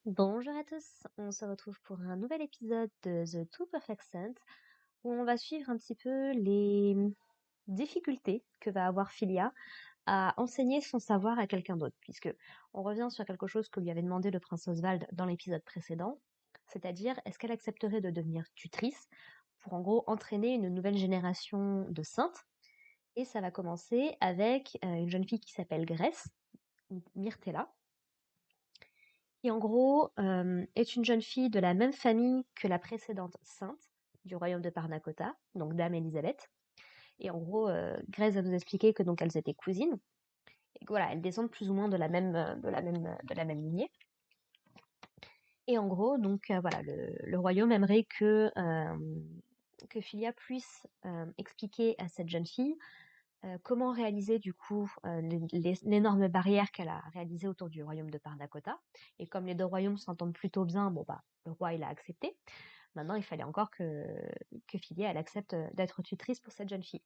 Bonjour à tous, on se retrouve pour un nouvel épisode de The Two Perfect Scent où on va suivre un petit peu les difficultés que va avoir Philia à enseigner son savoir à quelqu'un d'autre, puisque on revient sur quelque chose que lui avait demandé le prince Oswald dans l'épisode précédent, c'est-à-dire est-ce qu'elle accepterait de devenir tutrice pour en gros entraîner une nouvelle génération de saintes, et ça va commencer avec une jeune fille qui s'appelle Grèce, Myrtella, qui en gros est une jeune fille de la même famille que la précédente sainte du royaume de Parnakota, donc Dame Élisabeth. Et en gros, Grace va nous expliquer que donc elles étaient cousines, et que voilà, elles descendent plus ou moins de la même lignée. Et en gros, donc voilà, le royaume aimerait que Philia puisse expliquer à cette jeune fille comment réaliser du coup l'énorme barrière qu'elle a réalisée autour du royaume de Parnakota. Et comme les deux royaumes s'entendent plutôt bien, bon bah le roi il a accepté. Maintenant il fallait encore que Philia elle accepte d'être tutrice pour cette jeune fille.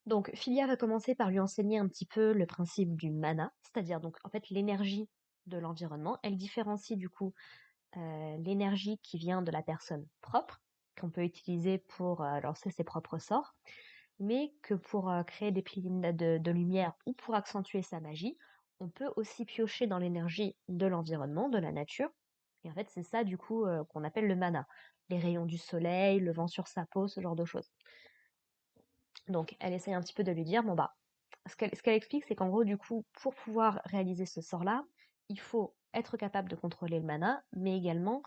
Donc Philia va commencer par lui enseigner un petit peu le principe du mana, c'est-à-dire donc en fait l'énergie de l'environnement. Elle différencie du coup l'énergie qui vient de la personne propre, qu'on peut utiliser pour lancer ses propres sorts, mais que pour créer des piliers de lumière ou pour accentuer sa magie, on peut aussi piocher dans l'énergie de l'environnement, de la nature. Et en fait, c'est ça du coup qu'on appelle le mana. Les rayons du soleil, le vent sur sa peau, ce genre de choses. Donc, elle essaye un petit peu de lui dire, bon bah, ce qu'elle explique, c'est qu'en gros, du coup, pour pouvoir réaliser ce sort-là, il faut être capable de contrôler le mana, mais également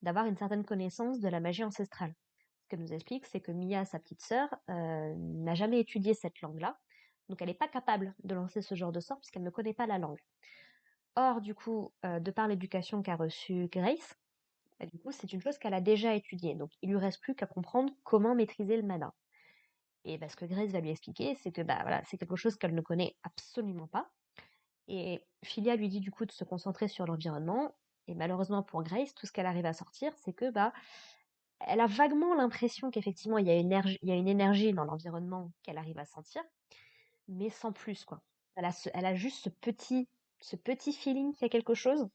d'avoir une certaine connaissance de la magie ancestrale. Ce qu'elle nous explique, c'est que Mia, sa petite sœur, n'a jamais étudié cette langue-là, donc elle n'est pas capable de lancer ce genre de sort puisqu'elle ne connaît pas la langue. Or, du coup, de par l'éducation qu'a reçue Grace, bah, du coup, c'est une chose qu'elle a déjà étudiée, donc il lui reste plus qu'à comprendre comment maîtriser le mana. Et bah, ce que Grace va lui expliquer, c'est que bah, voilà, c'est quelque chose qu'elle ne connaît absolument pas. Et Philia lui dit du coup de se concentrer sur l'environnement. Et malheureusement pour Grace, tout ce qu'elle arrive à sortir, c'est que bah, elle a vaguement l'impression qu'effectivement il y a une énergie dans l'environnement qu'elle arrive à sentir, mais sans plus quoi. Elle a juste ce petit feeling qu'il y a quelque chose.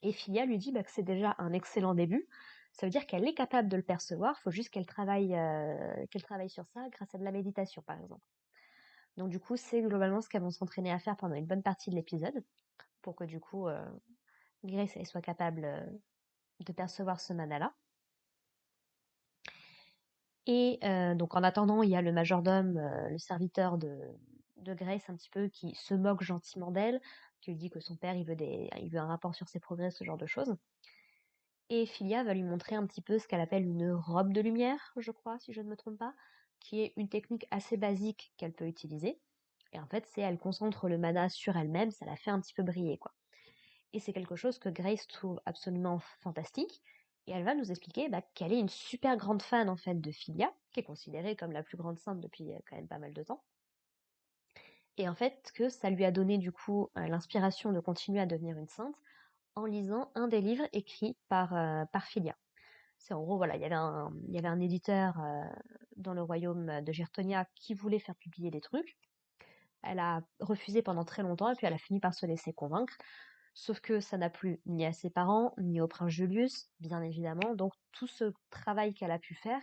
Et Philia lui dit bah, que c'est déjà un excellent début. Ça veut dire qu'elle est capable de le percevoir. Il faut juste qu'elle travaille sur ça grâce à de la méditation par exemple. Donc du coup, c'est globalement ce qu'elles vont s'entraîner à faire pendant une bonne partie de l'épisode, pour que du coup, Grace elle soit capable de percevoir ce mana-là. Et donc en attendant, il y a le majordome, le serviteur de Grace un petit peu, qui se moque gentiment d'elle, qui lui dit que son père il veut un rapport sur ses progrès, ce genre de choses. Et Philia va lui montrer un petit peu ce qu'elle appelle une robe de lumière, je crois, si je ne me trompe pas, qui est une technique assez basique qu'elle peut utiliser. Et en fait, elle concentre le mana sur elle-même, ça la fait un petit peu briller, quoi. Et c'est quelque chose que Grace trouve absolument fantastique. Et elle va nous expliquer bah, qu'elle est une super grande fan en fait de Philia, qui est considérée comme la plus grande sainte depuis quand même pas mal de temps. Et en fait que ça lui a donné du coup l'inspiration de continuer à devenir une sainte en lisant un des livres écrits par Philia. C'est en gros, voilà, il y avait un éditeur dans le royaume de Girtonia qui voulait faire publier des trucs. Elle a refusé pendant très longtemps et puis elle a fini par se laisser convaincre. Sauf que ça n'a plu ni à ses parents, ni au prince Julius, bien évidemment. Donc tout ce travail qu'elle a pu faire,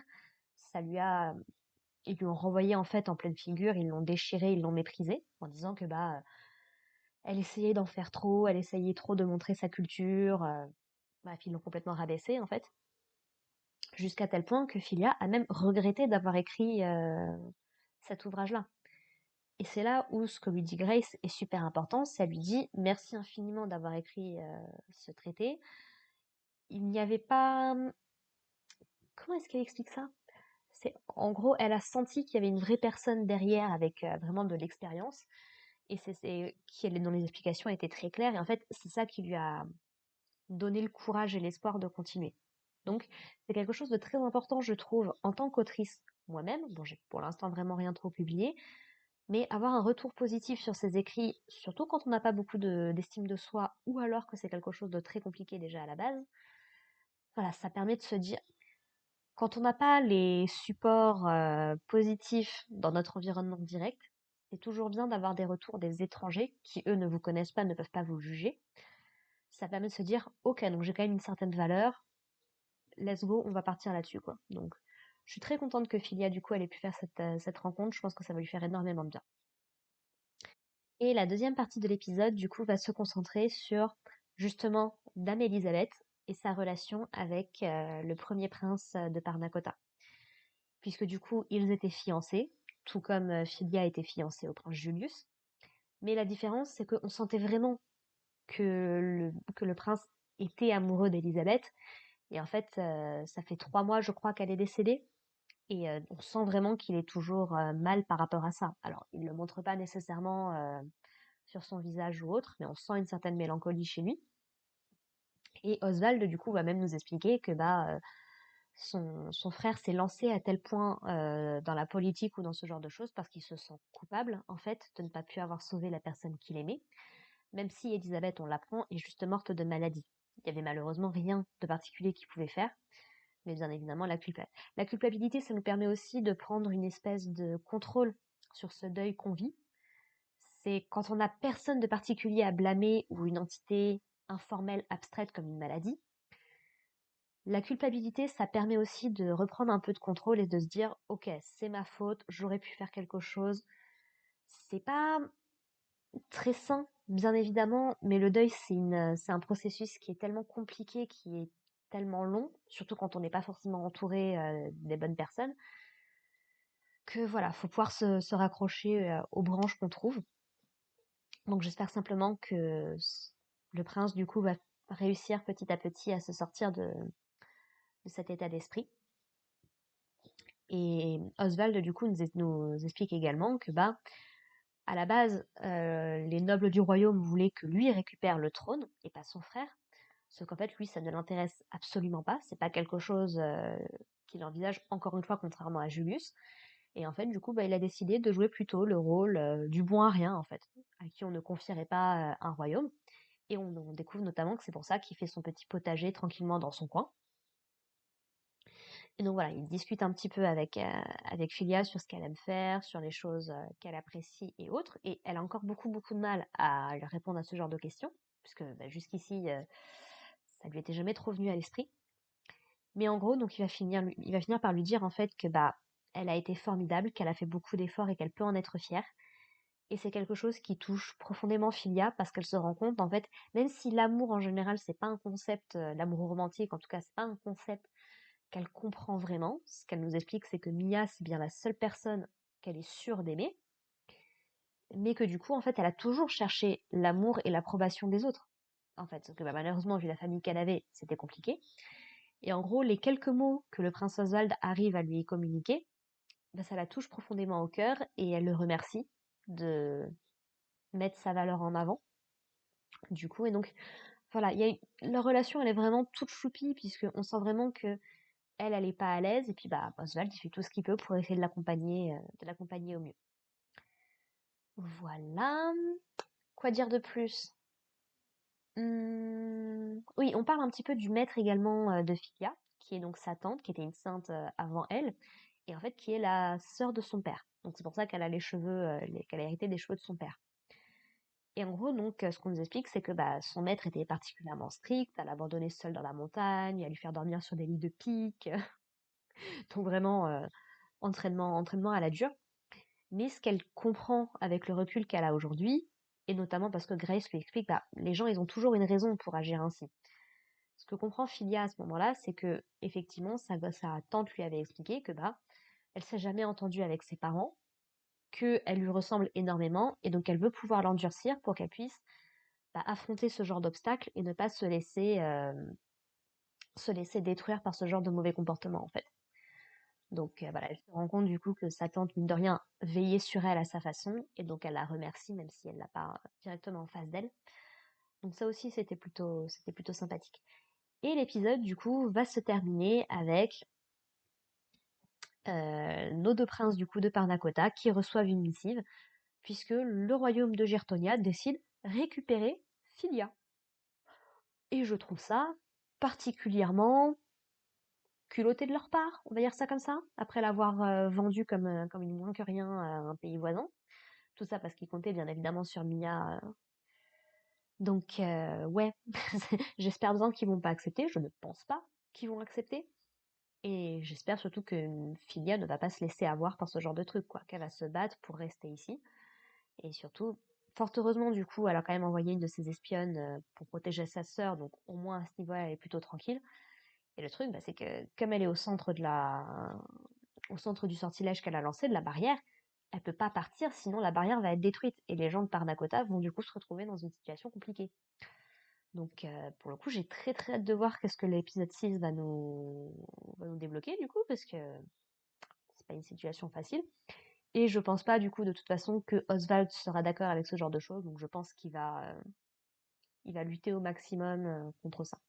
ça ils lui ont renvoyé en fait en pleine figure, ils l'ont déchiré, ils l'ont méprisé, en disant que bah elle essayait d'en faire trop, elle essayait trop de montrer sa culture, bref, ils l'ont complètement rabaissée en fait, jusqu'à tel point que Philia a même regretté d'avoir écrit cet ouvrage-là. Et c'est là où ce que lui dit Grace est super important, c'est elle lui dit merci infiniment d'avoir écrit ce traité. Il n'y avait pas. Comment est-ce qu'elle explique ça? C'est en gros, elle a senti qu'il y avait une vraie personne derrière avec vraiment de l'expérience. Et c'est qui elle dont les explications étaient très claires. Et en fait, c'est ça qui lui a donné le courage et l'espoir de continuer. Donc, c'est quelque chose de très important, je trouve, en tant qu'autrice moi-même. Bon, j'ai pour l'instant vraiment rien trop publié, mais avoir un retour positif sur ses écrits, surtout quand on n'a pas beaucoup d'estime de soi, ou alors que c'est quelque chose de très compliqué déjà à la base, voilà, ça permet de se dire, quand on n'a pas les supports positifs dans notre environnement direct, c'est toujours bien d'avoir des retours des étrangers qui, eux, ne vous connaissent pas, ne peuvent pas vous juger. ça permet de se dire, ok, donc j'ai quand même une certaine valeur, let's go, on va partir là-dessus, quoi. Donc, je suis très contente que Philia, du coup, elle ait pu faire cette rencontre. Je pense que ça va lui faire énormément de bien. Et la deuxième partie de l'épisode, du coup, va se concentrer sur, justement, Dame Elisabeth et sa relation avec le premier prince de Parnakota. Puisque, du coup, ils étaient fiancés, tout comme Philia était fiancée au prince Julius. Mais la différence, c'est qu'on sentait vraiment que le prince était amoureux d'Elisabeth. Et en fait, ça fait 3 mois, je crois, qu'elle est décédée. Et on sent vraiment qu'il est toujours mal par rapport à ça. Alors, il ne le montre pas nécessairement sur son visage ou autre, mais on sent une certaine mélancolie chez lui. Et Oswald, du coup, va même nous expliquer que son frère s'est lancé à tel point dans la politique ou dans ce genre de choses parce qu'il se sent coupable, en fait, de ne pas pu avoir sauvé la personne qu'il aimait, même si Elisabeth, on l'apprend, est juste morte de maladie. Il y avait malheureusement rien de particulier qu'il pouvait faire, mais bien évidemment la culpabilité, ça nous permet aussi de prendre une espèce de contrôle sur ce deuil qu'on vit. C'est quand on n'a personne de particulier à blâmer ou une entité informelle abstraite comme une maladie. La culpabilité, ça permet aussi de reprendre un peu de contrôle et de se dire, ok, c'est ma faute, j'aurais pu faire quelque chose. C'est pas très sain, bien évidemment, mais le deuil, c'est un processus qui est tellement compliqué, qui est tellement long, surtout quand on n'est pas forcément entouré des bonnes personnes, que voilà, faut pouvoir se raccrocher aux branches qu'on trouve. Donc j'espère simplement que le prince, du coup, va réussir petit à petit à se sortir de cet état d'esprit. Et Oswald, du coup, nous explique également que, à la base, les nobles du royaume voulaient que lui récupère le trône et pas son frère. Sauf qu'en fait, lui, ça ne l'intéresse absolument pas. C'est pas quelque chose qu'il envisage, encore une fois, contrairement à Julius. Et en fait, du coup, il a décidé de jouer plutôt le rôle du bon à rien, en fait, à qui on ne confierait pas un royaume. Et on découvre notamment que c'est pour ça qu'il fait son petit potager tranquillement dans son coin. Et donc voilà, il discute un petit peu avec Philia sur ce qu'elle aime faire, sur les choses qu'elle apprécie et autres. Et elle a encore beaucoup, beaucoup de mal à lui répondre à ce genre de questions, puisque jusqu'ici, ça lui était jamais trop venu à l'esprit. Mais en gros, donc il va finir par lui dire en fait que elle a été formidable, qu'elle a fait beaucoup d'efforts et qu'elle peut en être fière. Et c'est quelque chose qui touche profondément Philia parce qu'elle se rend compte, en fait, même si l'amour en général, c'est pas un concept, l'amour romantique, en tout cas, c'est pas un concept qu'elle comprend vraiment. Ce qu'elle nous explique, c'est que Mia, c'est bien la seule personne qu'elle est sûre d'aimer, mais que du coup, en fait, elle a toujours cherché l'amour et l'approbation des autres. En fait, parce que malheureusement, vu la famille qu'elle avait, c'était compliqué. Et en gros, les quelques mots que le prince Oswald arrive à lui communiquer, ça la touche profondément au cœur et elle le remercie de mettre sa valeur en avant. Du coup, et donc, voilà, leur relation, elle est vraiment toute choupie, puisqu'on sent vraiment que elle est pas à l'aise, et puis Oswald, il fait tout ce qu'il peut pour essayer de l'accompagner au mieux. Voilà. Quoi dire de plus? Oui, on parle un petit peu du maître également de Philia, qui est donc sa tante, qui était une sainte avant elle, et en fait qui est la sœur de son père. Donc c'est pour ça qu'elle a les cheveux, qu'elle a hérité des cheveux de son père. Et en gros, donc, ce qu'on nous explique, c'est que son maître était particulièrement strict, à l'abandonner seul dans la montagne, à lui faire dormir sur des lits de pique, donc vraiment entraînement à la dure. Mais ce qu'elle comprend avec le recul qu'elle a aujourd'hui, et notamment parce que Grace lui explique, les gens, ils ont toujours une raison pour agir ainsi. Ce que comprend Philia à ce moment-là, c'est que effectivement, sa tante lui avait expliqué que elle s'est jamais entendue avec ses parents, qu'elle lui ressemble énormément, et donc elle veut pouvoir l'endurcir pour qu'elle puisse affronter ce genre d'obstacles et ne pas se laisser détruire par ce genre de mauvais comportement en fait. Donc voilà, elle se rend compte du coup que sa tante, mine de rien, veillait sur elle à sa façon, et donc elle la remercie même si elle l'a pas directement en face d'elle. Donc ça aussi c'était plutôt sympathique. Et l'épisode du coup va se terminer avec nos deux princes du coup de Parnakota qui reçoivent une missive, puisque le royaume de Gertonia décide récupérer Philia. Et je trouve ça particulièrement culotté de leur part, on va dire ça comme ça, après l'avoir vendu comme une moins que rien à un pays voisin. Tout ça parce qu'ils comptaient bien évidemment sur Mia Donc ouais, j'espère bien qu'ils vont pas accepter, je ne pense pas qu'ils vont accepter. Et j'espère surtout que Filia ne va pas se laisser avoir par ce genre de truc, quoi, qu'elle va se battre pour rester ici. Et surtout, fort heureusement, du coup, elle a quand même envoyé une de ses espionnes pour protéger sa sœur, donc au moins à ce niveau-là, elle est plutôt tranquille. Et le truc, bah, c'est que comme elle est au centre du sortilège qu'elle a lancé, de la barrière, elle peut pas partir, sinon la barrière va être détruite. Et les gens de Parnakota vont du coup se retrouver dans une situation compliquée. Donc pour le coup, j'ai très très hâte de voir qu'est-ce que l'épisode 6 va nous débloquer du coup, parce que c'est pas une situation facile. Et je pense pas du coup de toute façon que Oswald sera d'accord avec ce genre de choses, donc je pense il va lutter au maximum contre ça.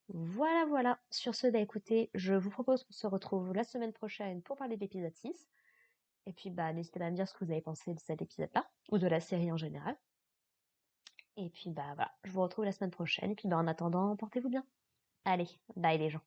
Voilà, voilà. Sur ce, bah écoutez, je vous propose qu'on se retrouve la semaine prochaine pour parler de l'épisode 6. Et puis, bah, n'hésitez pas à me dire ce que vous avez pensé de cet épisode-là, ou de la série en général. Et puis, bah, voilà, je vous retrouve la semaine prochaine. Et puis, bah, en attendant, portez-vous bien. Allez, bye les gens.